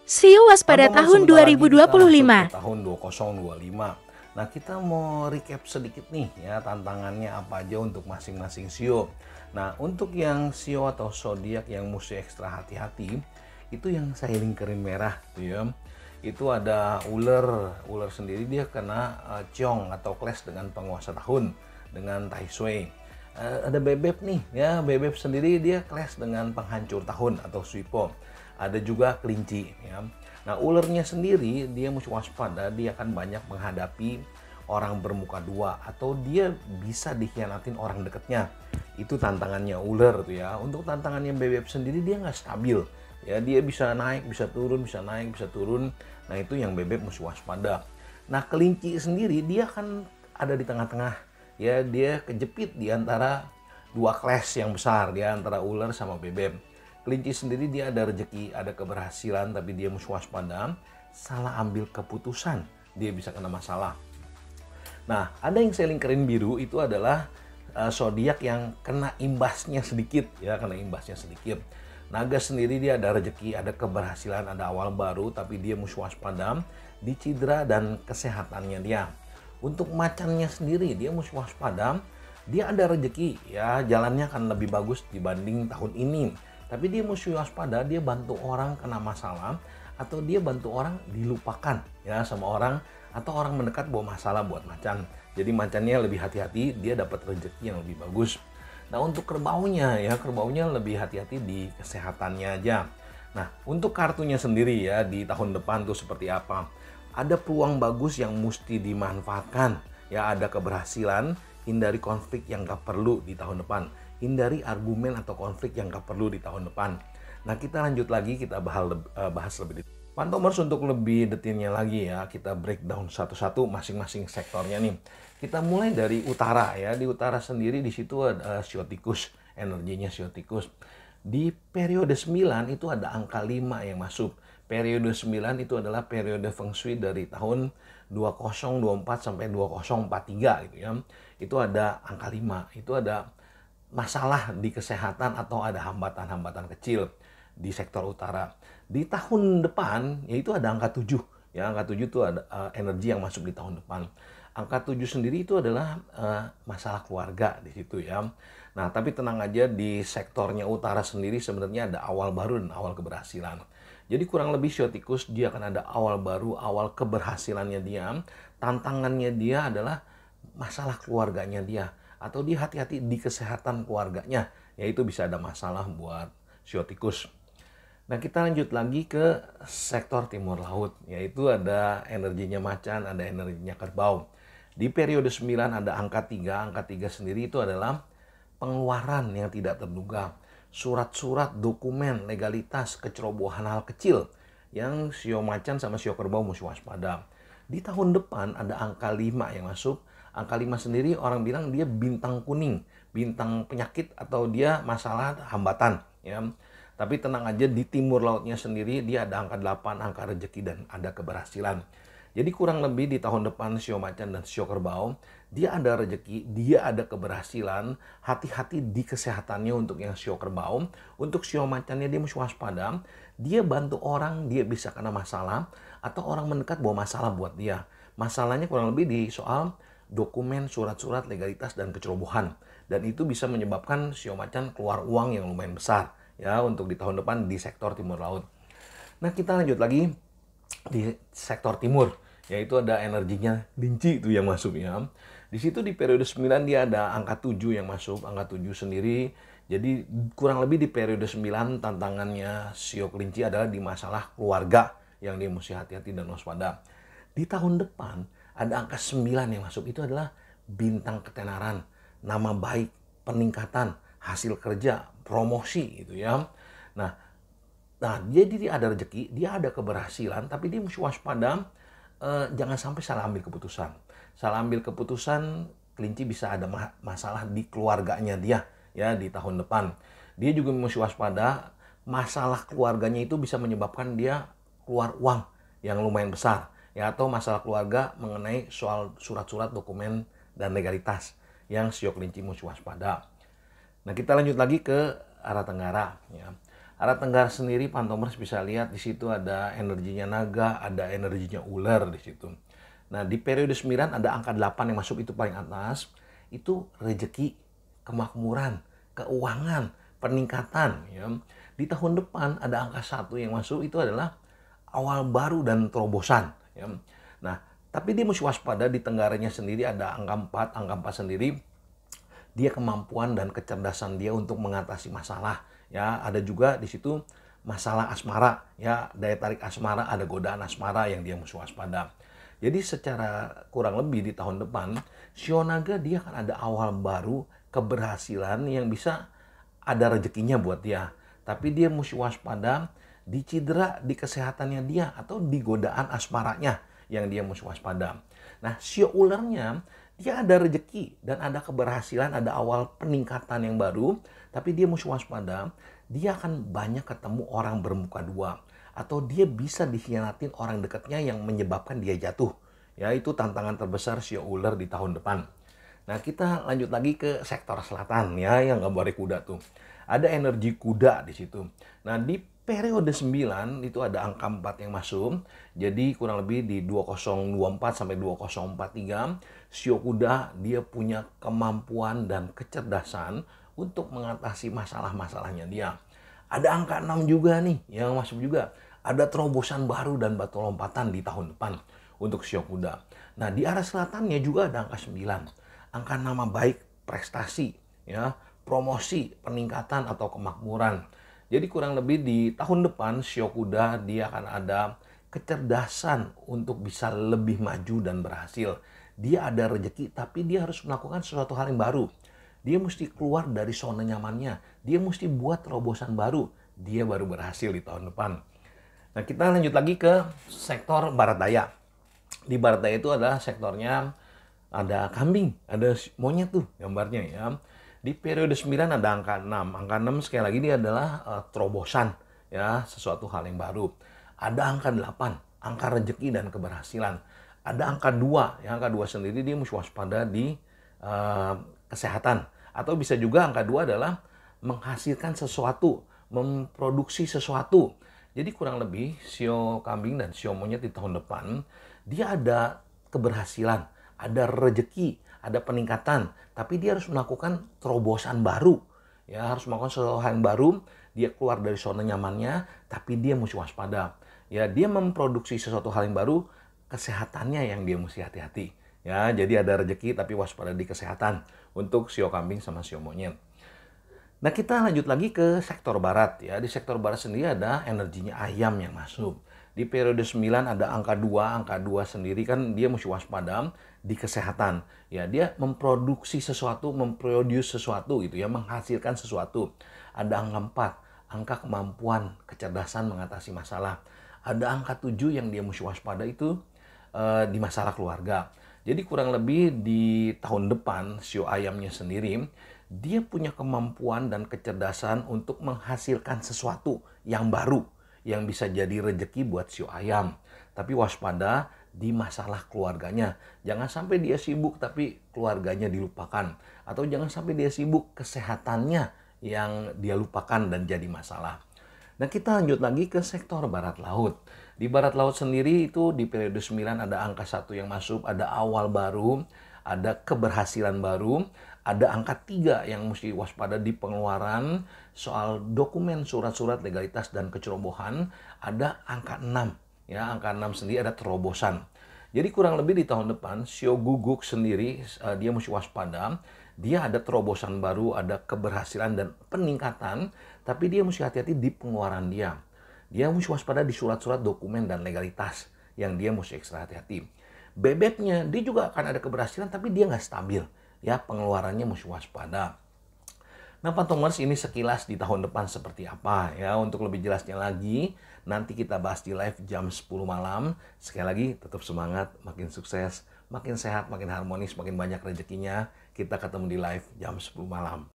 Siu waspada Pantauan tahun sebentar lagi kita masuk ke 2025. tahun 2025. Nah, kita mau recap sedikit nih ya, tantangannya apa aja untuk masing-masing sio. Nah, untuk yang sio atau zodiak yang mesti ekstra hati-hati, itu yang sailing kerin merah tuh ya. Itu ada ular, ular sendiri dia kena ciong atau clash dengan penguasa tahun, dengan Tai Sui. Ada bebek nih ya, bebek sendiri dia clash dengan penghancur tahun atau Suipo. Ada juga kelinci ya. Nah, ulernya sendiri dia mesti waspada, dia akan banyak menghadapi orang bermuka dua atau dia bisa dikhianatin orang dekatnya. Itu tantangannya ular tuh ya. Untuk tantangannya bebek sendiri dia nggak stabil. Ya, dia bisa naik, bisa turun, bisa naik, bisa turun. Nah, itu yang bebek mesti waspada. Nah, kelinci sendiri dia akan ada di tengah-tengah. Ya, dia kejepit di antara dua clash yang besar, di antara ular sama bebek. Kelinci sendiri dia ada rezeki, ada keberhasilan, tapi dia mesti waspada. Salah ambil keputusan, dia bisa kena masalah. Nah, ada yang sailing kerin biru itu adalah zodiak yang kena imbasnya sedikit, ya, kena imbasnya sedikit. Naga sendiri dia ada rezeki, ada keberhasilan, ada awal baru, tapi dia mesti waspada di cedera dan kesehatannya dia. Untuk macannya sendiri dia mesti waspada, dia ada rezeki, ya, jalannya akan lebih bagus dibanding tahun ini. Tapi dia mesti waspada, dia bantu orang kena masalah atau dia bantu orang dilupakan ya sama orang atau orang mendekat bawa masalah buat macan. Jadi macannya lebih hati-hati, dia dapat rezeki yang lebih bagus. Nah, untuk kerbaunya ya, kerbaunya lebih hati-hati di kesehatannya aja. Nah, untuk kartunya sendiri ya di tahun depan tuh seperti apa? Ada peluang bagus yang mesti dimanfaatkan. Ya, ada keberhasilan, hindari konflik yang gak perlu di tahun depan. Hindari argumen atau konflik yang gak perlu di tahun depan. Nah, kita lanjut lagi, kita bahas lebih detail. Pantomers untuk lebih detailnya lagi ya, kita breakdown satu-satu masing-masing sektornya nih. Kita mulai dari utara ya, di utara sendiri di situ ada siotikus, energinya siotikus. Di periode 9 itu ada angka 5 yang masuk. Periode 9 itu adalah periode feng shui dari tahun 2024 sampai 2043 gitu ya. Itu ada angka 5, itu ada masalah di kesehatan atau ada hambatan-hambatan kecil di sektor utara. Di tahun depan yaitu ada angka 7. Ya, angka 7 itu ada energi yang masuk di tahun depan. Angka 7 sendiri itu adalah masalah keluarga di situ ya. Nah, tapi tenang aja, di sektornya utara sendiri sebenarnya ada awal baru dan awal keberhasilan. Jadi kurang lebih siotikus dia akan ada awal baru, awal keberhasilannya dia. Tantangannya dia adalah masalah keluarganya dia. Atau dia hati-hati di kesehatan keluarganya. Yaitu bisa ada masalah buat siotikus. Nah, kita lanjut lagi ke sektor timur laut. Yaitu ada energinya macan, ada energinya kerbau. Di periode 9 ada angka 3. Angka 3 sendiri itu adalah pengeluaran yang tidak terduga. Surat-surat, dokumen, legalitas, kecerobohan hal kecil yang sio macan sama sio kerbau mesti waspada. Di tahun depan ada angka 5 yang masuk. Angka 5 sendiri orang bilang dia bintang kuning, bintang penyakit atau dia masalah hambatan ya. Tapi tenang aja, di timur lautnya sendiri dia ada angka 8, angka rezeki dan ada keberhasilan. Jadi kurang lebih di tahun depan sio macan dan sio kerbau, dia ada rezeki, dia ada keberhasilan, hati-hati di kesehatannya untuk yang sio kerbau. Untuk sio macannya dia mesti waspada, dia bantu orang, dia bisa kena masalah, atau orang mendekat bawa masalah buat dia. Masalahnya kurang lebih di soal dokumen, surat-surat, legalitas, dan kecerobohan. Dan itu bisa menyebabkan sio macan keluar uang yang lumayan besar ya untuk di tahun depan di sektor timur laut. Nah, kita lanjut lagi di sektor timur, yaitu ada energinya linci itu yang masuk ya. Di situ di periode 9 dia ada angka 7 yang masuk, angka 7 sendiri. Jadi kurang lebih di periode 9 tantangannya sio kelinci adalah di masalah keluarga yang dia mesti hati-hati dan waspada. Di tahun depan ada angka 9 yang masuk, itu adalah bintang ketenaran, nama baik, peningkatan, hasil kerja, promosi gitu ya. Nah, jadi dia ada rezeki, dia ada keberhasilan, tapi dia mesti waspada, jangan sampai salah ambil keputusan. Salah ambil keputusan, kelinci bisa ada masalah di keluarganya dia ya di tahun depan. Dia juga mesti waspada, masalah keluarganya itu bisa menyebabkan dia keluar uang yang lumayan besar ya, atau masalah keluarga mengenai soal surat-surat, dokumen, dan legalitas yang sio kelinci mesti waspada. Nah, kita lanjut lagi ke arah tenggara ya. Arah tenggara sendiri Pantomers bisa lihat di situ ada energinya naga, ada energinya ular di situ. Nah, di periode 9 ada angka 8 yang masuk itu paling atas. Itu rezeki, kemakmuran, keuangan, peningkatan ya. Di tahun depan ada angka 1 yang masuk itu adalah awal baru dan terobosan ya. Nah, tapi dia mesti waspada di tenggaranya sendiri ada angka 4, angka 4 sendiri dia kemampuan dan kecerdasan dia untuk mengatasi masalah ya. Ada juga di situ masalah asmara ya, daya tarik asmara, ada godaan asmara yang dia mesti waspada. Jadi secara kurang lebih di tahun depan Shio Naga dia akan ada awal baru, keberhasilan yang bisa ada rezekinya buat dia. Tapi dia mesti waspada di cedera di kesehatannya dia atau di godaan asmaranya yang dia mesti waspada. Nah, Shio ularnya dia ada rezeki dan ada keberhasilan, ada awal peningkatan yang baru, tapi dia mesti waspada, dia akan banyak ketemu orang bermuka dua atau dia bisa dikhianatin orang dekatnya yang menyebabkan dia jatuh. Ya, itu tantangan terbesar Shio ular di tahun depan. Nah, kita lanjut lagi ke sektor selatan ya, yang gambarnya kuda tuh. Ada energi kuda di situ. Nah, di periode 9 itu ada angka 4 yang masuk. Jadi kurang lebih di 2024 sampai 2043, Shio kuda dia punya kemampuan dan kecerdasan untuk mengatasi masalah-masalahnya dia. Ada angka 6 juga nih yang masuk juga. Ada terobosan baru dan batu lompatan di tahun depan untuk Shio kuda. Nah, di arah selatannya juga ada angka 9. Angka nama baik, prestasi, ya, promosi, peningkatan atau kemakmuran. Jadi kurang lebih di tahun depan Shio kuda dia akan ada kecerdasan untuk bisa lebih maju dan berhasil. Dia ada rezeki tapi dia harus melakukan sesuatu hal yang baru. Dia mesti keluar dari zona nyamannya. Dia mesti buat terobosan baru. Dia baru berhasil di tahun depan. Nah, kita lanjut lagi ke sektor barat daya. Di barat daya itu adalah sektornya ada kambing, ada monyet tuh gambarnya ya. Di periode 9 ada angka 6. Angka 6 sekali lagi ini adalah terobosan ya, sesuatu hal yang baru. Ada angka 8, angka rezeki dan keberhasilan. Ada angka 2, ya angka 2 sendiri dia mesti waspada di kesehatan. Atau bisa juga angka 2 adalah menghasilkan sesuatu, memproduksi sesuatu. Jadi kurang lebih Shio kambing dan Shio monyet di tahun depan dia ada keberhasilan, ada rezeki, ada peningkatan, tapi dia harus melakukan terobosan baru. Ya, harus melakukan sesuatu hal yang baru, dia keluar dari zona nyamannya, tapi dia mesti waspada. Ya, dia memproduksi sesuatu hal yang baru, kesehatannya yang dia mesti hati-hati. Ya, jadi ada rezeki tapi waspada di kesehatan untuk Shio kambing sama Shio monyet. Nah, kita lanjut lagi ke sektor barat ya. Di sektor barat sendiri ada energinya ayam yang masuk. Di periode 9 ada angka 2, angka 2 sendiri kan dia mesti waspada di kesehatan. Ya, dia memproduksi sesuatu, memproduce sesuatu gitu ya, menghasilkan sesuatu. Ada angka 4, angka kemampuan, kecerdasan mengatasi masalah. Ada angka 7 yang dia mesti waspada itu di masalah keluarga. Jadi kurang lebih di tahun depan Shio ayamnya sendiri dia punya kemampuan dan kecerdasan untuk menghasilkan sesuatu yang baru yang bisa jadi rezeki buat Shio ayam. Tapi waspada di masalah keluarganya. Jangan sampai dia sibuk tapi keluarganya dilupakan. Atau jangan sampai dia sibuk kesehatannya yang dia lupakan dan jadi masalah. Nah, kita lanjut lagi ke sektor barat laut. Di barat laut sendiri itu di periode 9 ada angka 1 yang masuk, ada awal baru, ada keberhasilan baru, ada angka 3 yang mesti waspada di pengeluaran soal dokumen, surat-surat, legalitas, dan kecerobohan. Ada angka 6. Ya, angka 6 sendiri ada terobosan. Jadi kurang lebih di tahun depan, Shio guguk sendiri dia mesti waspada. Dia ada terobosan baru, ada keberhasilan dan peningkatan. Tapi dia mesti hati-hati di pengeluaran dia. Dia mesti waspada di surat-surat, dokumen, dan legalitas yang dia mesti ekstra hati-hati. Bebeknya, dia juga akan ada keberhasilan tapi dia nggak stabil. Ya, pengeluarannya mesti waspada. Nah, Pantomers ini sekilas di tahun depan seperti apa ya. Untuk lebih jelasnya lagi, nanti kita bahas di live jam 10 malam. Sekali lagi, tetap semangat, makin sukses, makin sehat, makin harmonis, makin banyak rezekinya. Kita ketemu di live jam 10 malam.